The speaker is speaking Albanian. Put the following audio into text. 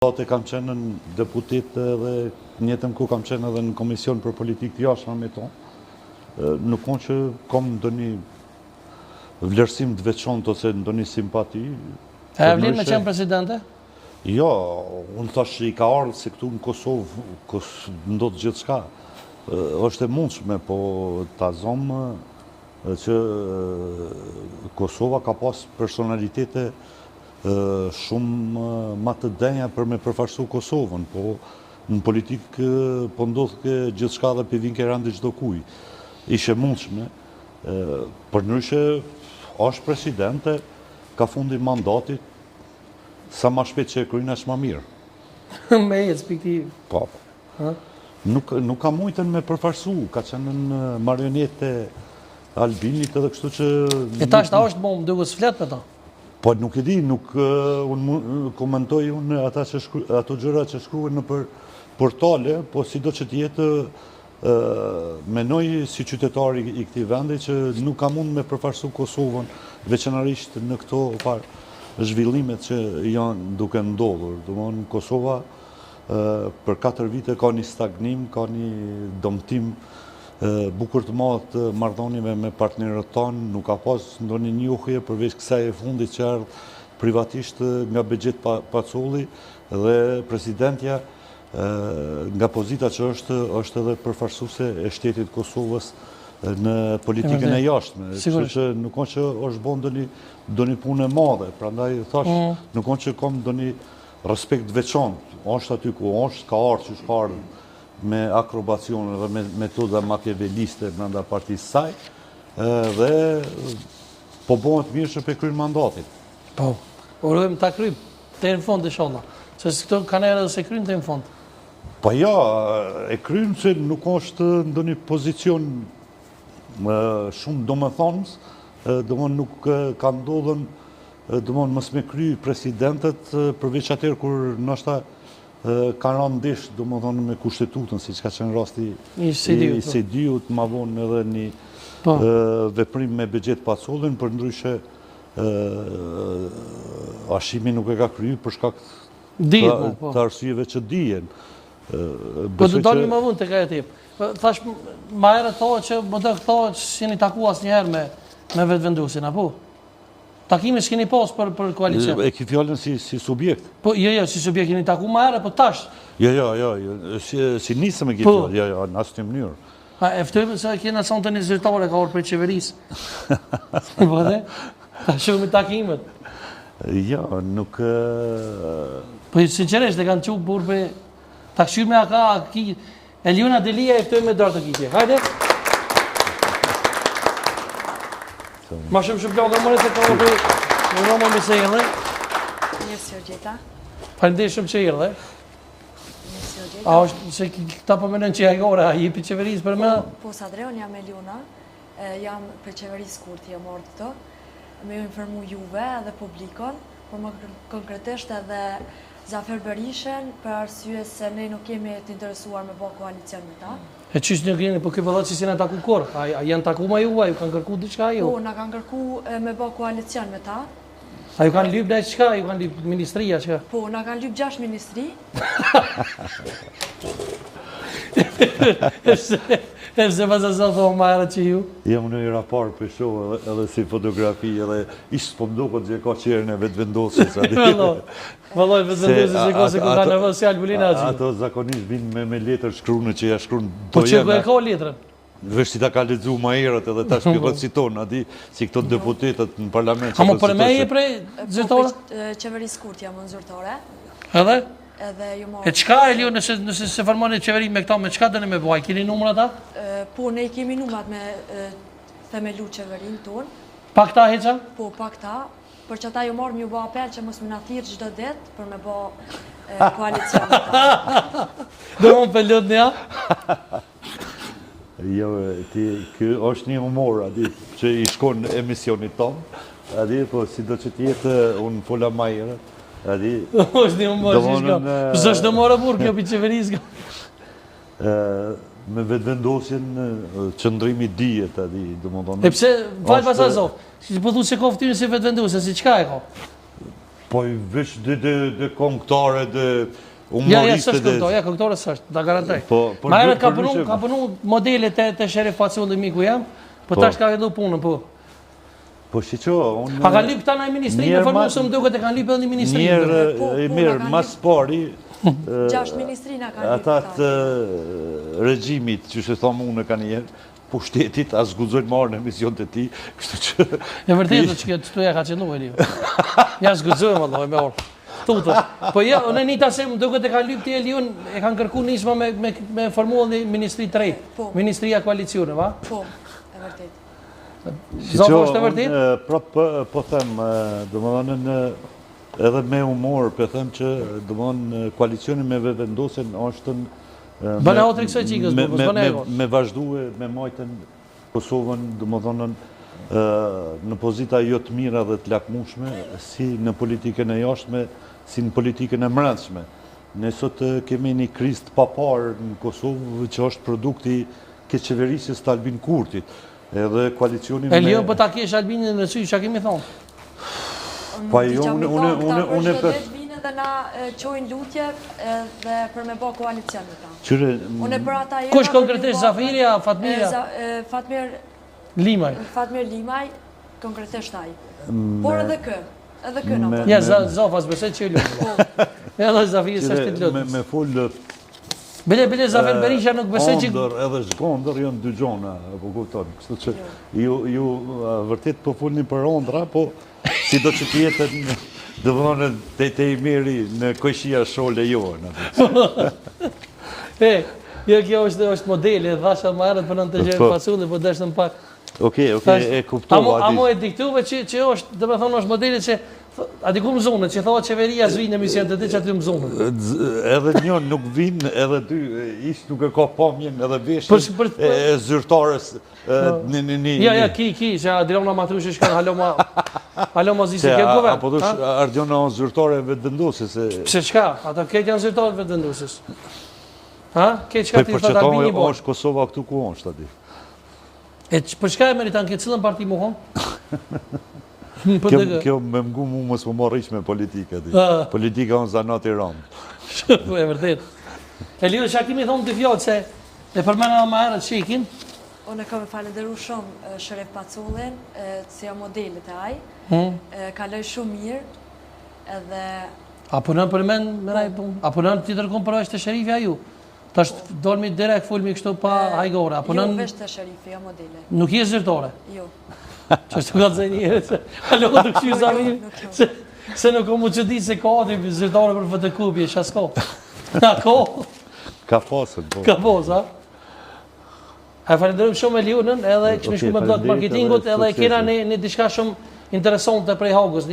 Mandate kam qenë në deputet dhe njëtëm ku kam qenë edhe në Komision për Politikë të Jashtme me tonë. Nuk konë që kom ndonjë vlerësim të veçantë ose ndonjë simpati. E vlen me qenë presidente? Jo, unë thash i ka ardhur se këtu në Kosovë ndodh gjithçka. Është e mundshme, po ta zomë që Kosova ka pas personalitete shumë ma të denja për me përfaqësu Kosovën, po në politikë po ndodhë gjithçka dhe për vinë randi çdo kuj. Ishe mundshme, përndryshe është presidente, ka fundi mandatit, sa ma shpejt që e kryin është ma mirë. Me e spektiv. Po. Nuk ka mujtën me përfaqësu, ka qenë në marionete Albinit edhe kështu që... E ta është më duke së flet me ta? Po nuk e di, nuk unë komentoj unë ato gjëra që shkruhen në portale, po si do që t'jetë menoj si qytetari i këtij vendi që nuk ka mund me përfaqësu Kosovën, veçanërisht në këto zhvillimet që janë duke ndodhur. Domthonë Kosova për 4 vite ka një stagnim, ka një dëmtim bukur të madh të marrëdhënieve me partnerët tanë, nuk ka pas ndonjë njohje përveç kësaj e fundit që ardh privatisht nga Bexhet Pacolli dhe presidentja nga pozita që është edhe përfaqësuese e shtetit Kosovës në politikën e jashtme. Kështu që nuk ka që është bën ndonjë punë e madhe, prandaj thash nuk ka që kam ndonjë respekt veçantë. Është aty ku është, ka ardhur që ka ardhur me akrobacione dhe me metoda machiavelliste brenda partisë saj, dhe po bëhet mirë që pe kryen mandatin. Po, urojmë ta kryjmë deri në fund inshallah. Se këto kanë edhe se kryjnë deri në fund. Po ja, e kryen se nuk është ndonjë pozicion shumë domethënës, domthonë nuk ka ndodhur domthonë mos me kry presidentet përveç atëherë kur ndoshta ka rënë ndesh domethënë me kushtetutën, siç ka qenë rasti i Sediut, ma vonë edhe një veprim me Bexhet Pacollin, përndryshe Hashimi nuk e ka kryer për shkak të arsyeve që dihen. Po do dalni më vonë tek ajo tip. Thash më herët thonë që më do të thonë që s'jeni taku asnjëherë me vetëvendosin, apo? Takime s'keni pas për koalicion? E ki fjallën si subjekt. Po, jo, si subjekt jeni taku më herë, po tash. Jo, si nisëm e ki fjallën, jo, në asë të mënyrë. E ftojmë se kena sonë të një zyrtare ka orë për qeverisë. Po dhe? Ta shumë i takimet. Jo, nuk... Po, sinqeresht, e kanë qupë burë për... Ta këshyrë me aka... Eliona Delia e ftojmë me dorë të kitje. Hajde? Ma shumë plakë dhe mëre se ka orë në Roma me se jëllë. Njësë jo gjitha. Falënderit shumë që jëllë. Njësë jo gjitha. A është se këta përmenën që jajore, a jepi qeverisë për me? Po, Sadreon jam Eliona, jam për qeverisë kur t'je morë të të, me ju informu juve dhe publikon, por më konkretisht edhe Zafer Berishen, për arsye se ne nuk kemi të interesuar me bërë koalicion me ta. E qështë një gjeni, po këtë vëllat që si në taku korë? A janë taku ma ju, a ju kanë kërku diçka ju? Po, në kanë kërku me bërë koalicion me ta. A ju kanë lypë në qëka, ju kanë lypë ministria qëka? Po, në kanë lypë 6 ministri. Epse pas e sa thonë ma herë që ju? Jam në i rapar për shohë edhe si fotografi, edhe ishtë po mdukët që ka qerën e vetëvendosis. Vëlloj, vetëvendosis që ka se ku ka në vësë fjallë bulina që. Ato zakonisht vinë me letër shkrunë që ja shkrunë Po që ku e ka letërën? Vështë si ta ka ledzu ma herët edhe ta shpjellët si tonë, adi si këto deputetet në parlament. A më për me e prej zyrtore? Qeverisë kurt jam në zyrtore. Edhe? E qka e liu nëse se formoni qeveri me këta, me qka dëni me bëj? Kini numrat ata? Po, ne i kemi numrat me themelu qeverin tonë. Pa këta heqa? Po, pa këta. Për që ata ju morë më ju bë apel që mos më në thirë gjdo det për me bë koalicion. Dhe më për lëtë një? Jo, kjo është një humor, që i shkon në emisionit tonë, po si do që t'jetë unë fola majere. është një humor që i shko. Pësë është në mora burë kjo për qeverisë? Me vetëvendosjen qëndrimi dijet, E pse, falë pasaj zofë, që përdu që ka fëtyrën si vetëvendosjen, si qka e ka? Po i veç dhe këngëtare dhe Ja, humoriste s'është këngëtare, ja, këngëtare s'është, ta garantoj. Po, Ma herët ka për punu modele të Sherif Paculli miku jam, po tash ka vendu punën, po. Po shiqo, unë... A kanë lyp këta në ministrinë, për mu se më duket e kanë lyp edhe në ministrinë. Mirë, mas pari, 6 ministrina kanë ata të regjimit, që se thomë unë ka njerë, pushtetit, as guxojnë marrë në emision të ti, kështu që... E vërtetë që të ja ka qenu e liu. Ja s'guxojmë, Allah, me orë. Tutë. Po ja, unë njëta se më duket e kanë lyp të e liun, e kanë kërku nisma me formuar një ministri të rejtë, Ministria Koalicione, va? Po, e vërtetë. Zofë është e vërtetë? Po them, do më dhënën, edhe me humor, po them që do më dhënë koalicioni me vendosen është Bëna otri kësaj qikës, me vazhduhe, me majten Kosovën, do më dhënën, në pozita jo të mira dhe të lakmushme, si në politikën e jashtme, si në politikën e mbrëmshme. Ne sot kemi një krizë të papar në Kosovë, që është produkti ke qeverisjes të Albin Kurtit. Edhe koalicioni me... E lion, po ta kesh Albinin në sy, që kemi thonë? Pa jo, unë për... Dhe na qojnë lutje dhe për me bo koalicion në ta. Qyre... Kush konkretisht, Zafiria, Fatmira? Limaj. Fatmir Limaj, konkretisht taj. Por edhe kë në. Ja, Zofas, besoj që i lutë. Edhe Zafiri së është të lutë. Me full... Bile Zafir Berisha nuk besoj që... Ondër edhe zhgondër janë dy gjona, po kupton. Kështu që ju vërtet po fullni për ondra, po si do që tjetën... Dhe vënë të i meri në kojshia shole jo. Kjo është modeli, dhasha më arët për në të gjerë pasulli, po deshtë në pak... Oke, e kuptova. Amo e diktuve që është, dhe me thonë është modeli që... A diku më zonët, që thoa qeveria zvinë emision të ti që aty më zonët. Edhe njën nuk vinë, edhe dy, ishtë nuk e ka pamjen, edhe veshin e zyrtarës. Ja, ki, që Adriana Matrushi shkanë halo ma zisë këtë gove. Apo dush, Adriana në zyrtare e vetë vendosës. Pse qka? Ata këtë janë zyrtare vetë vendosës. Këtë qka ti thët Albini bërë? është Kosova këtu ku është, ati. E për qka e meritan këtë cilën parti mu honë? Kjo me mgu mu mësë më marrë ishme politike, politika unë zanat i randë. E vërtet. E lido që a kimi thonë të fjallë se e përmena më herët shekin? Unë e kam e falenderu shumë Sherif Pacullin, si o modelit e aj, kaloj shumë mirë, edhe... A punën për men, a punën të tërkon për është të Sherifi a ju? Ta është dolmi direkt fullmi kështu pa hajgore. Jo vesh të Sherifi, jo modele. Nuk je zyrtore? Jo. Që është të këtë zëjnë njëre, alo të këshu Zamiri, se nuk o mu që di se ka ati zyrtare për fotokopje, shasko. Na ko? Ka posën, po. Ka posë, a? E falenderim shumë e Lionën, edhe këshme shku me blog marketingut, edhe kena një diçka shumë interesante prej Hagës,